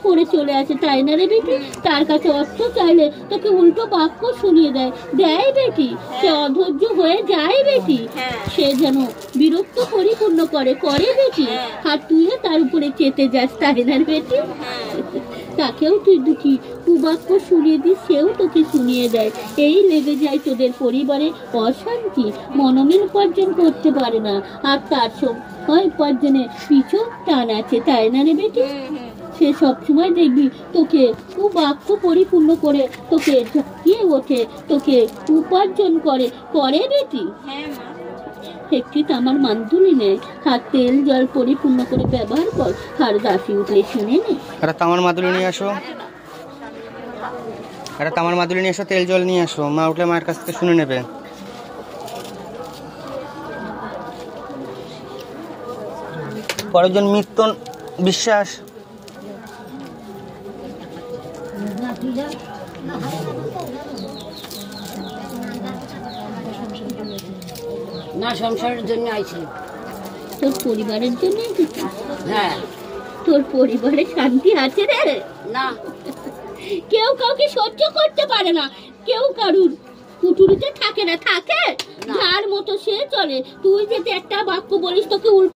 করে চলে আসে, তাই না রে বেটি? তার কাছে অর্থ চাইলে তোকে উল্টো বাক্য শুনিয়ে দেয়, দেয় বেটি? সে অধৈর্য হয়ে যায় বেটি, সে যেন বিরক্ত পরিপূর্ণ করে বেটি, আর তুইও তার উপরে চেতে যাস, তাই না বেটি? তাকেও তুই দুটি কুবাক্য শুনিয়ে দিস, সেও তোকে শুনিয়ে দেয়। এই লেগে যায় তোদের পরিবারে অশান্তি, মনোমিল উপার্জন করতে পারে না, আর তার সময় উপার্জনে পিছু টান আছে, তাই না রে বেটি? সে সবসময় দেখবি তোকে কুবাক্য পরিপূর্ণ করে তোকে ঝাঁকিয়ে ওঠে, তোকে উপার্জন করে বেটি। একটি তামার মান্তুলি নেয়, হাত তেল জল পরিপূর্ণ করে ব্যবহার কর, আর দাসি উঠলে শুনে নে। তামার মাদুলি নিয়ে আসো, তামার মাদুলি নিয়ে এসো, তেল জল নিয়ে আসো, মা উঠলে মায়ের কাছ থেকে শুনে নেবে। পরেরজন মিত্তন বিশ্বাস। না, সংসারের জন্য আইছি। তোর পরিবারের জন্য? হ্যাঁ। তোর পরিবারে শান্তি আছে রে? না। কেউ কাউকে সহ্য করতে পারে না, কেউ কারুর কুটুরিতে থাকে না, থাকে যার মতো সে চলে। তুই যদি একটা বাক্য বলিস তোকে